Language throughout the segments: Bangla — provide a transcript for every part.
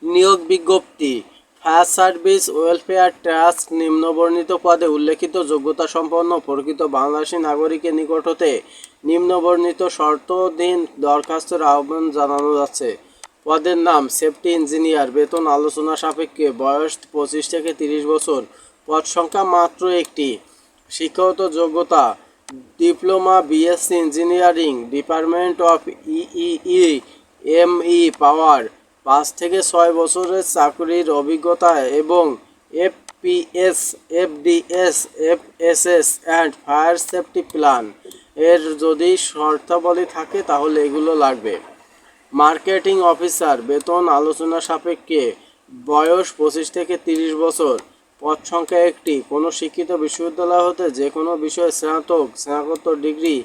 নিয়োগ বিজ্ঞপ্তি। ফায়ার সার্ভিস ওয়েলফেয়ার ট্রাস্ট নিম্নবর্ণিত পদে উল্লেখিত যোগ্যতা সম্পন্ন প্রকৃত বাংলাদেশী নাগরিকের নিকট হতে নিম্নবর্ণিত শর্তাধীন দরখাস্তের আহ্বান জানানো যাচ্ছে। পদের নাম সেফটি ইঞ্জিনিয়ার, বেতন আলোচনা সাপেক্ষে, বয়স 25 থেকে 30 বছর, পদ সংখ্যা মাত্র একটি, শিক্ষাগত যোগ্যতা diploma BSc engineering, department of EEE ME power, 5 থেকে 6 বছরের চাকরির অভিজ্ঞতা এবং FPS, FDS, FSS and fire safety plan এর যদি শর্তাবলী থাকে তাহলে এগুলো লাগবে। মার্কেটিং অফিসার, বেতন আলোচনা সাপেক্ষে, বয়স 25 থেকে 30 বছর, পদ সংখ্যা একটি, কোনো শিক্ষিত বিশ্ববিদ্যালয় হতে যে কোনো বিষয়ে স্নাতক, স্নাতকোত্তর ডিগ্রি,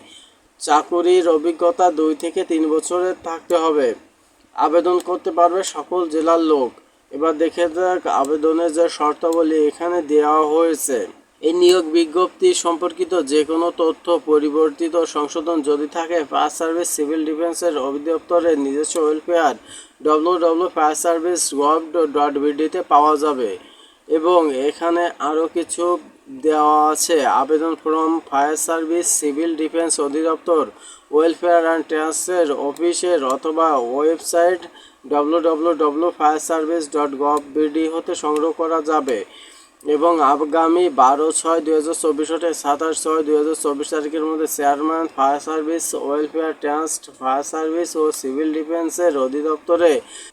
চাকুরির অভিজ্ঞতা 2 থেকে 3 বছরের থাকতে হবে। আবেদন করতে পারবে সকল জেলার লোক। এবার দেখে যাক আবেদনের যে শর্তাবলী এখানে দেওয়া হয়েছে। এই নিয়োগ বিজ্ঞপ্তি সম্পর্কিত যে কোনো তথ্য পরিবর্তিত সংশোধন যদি থাকে ফায়ার সার্ভিস সিভিল ডিফেন্সের অধিদপ্তরের নিজস্ব ওয়েলফেয়ার www.fireservice.gov.bd-তে পাওয়া যাবে। এবং এখানে আরও কিছু দেওয়া আছে। আবেদন form fire service civil defence অধিদপ্তর ওয়েলফেয়ার অ্যান্ড ট্রাস্টের অফিসের অথবা ওয়েবসাইট www.fireservice.gov.bd হতে সংগ্রহ করা যাবে এবং আগামী 12/6/2024 হতে 27/6/2024 তারিখের মধ্যে chairman fire service welfare trust fire service ও সিভিল ডিফেন্সের অধিদপ্তর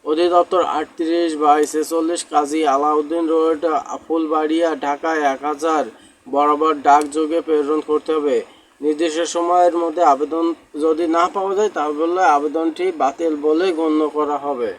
38/46 কাজী আলাউদ্দিন রোড, ফুলবাড়িয়া, ঢাকা 1000 বরাবর ডাকযোগে প্রেরণ করতে হবে। নির্দিষ্ট সময়ের মধ্যে আবেদন যদি না পাওয়া যায় তাহলে আবেদনটি বাতিল বলে গণ্য করা হবে।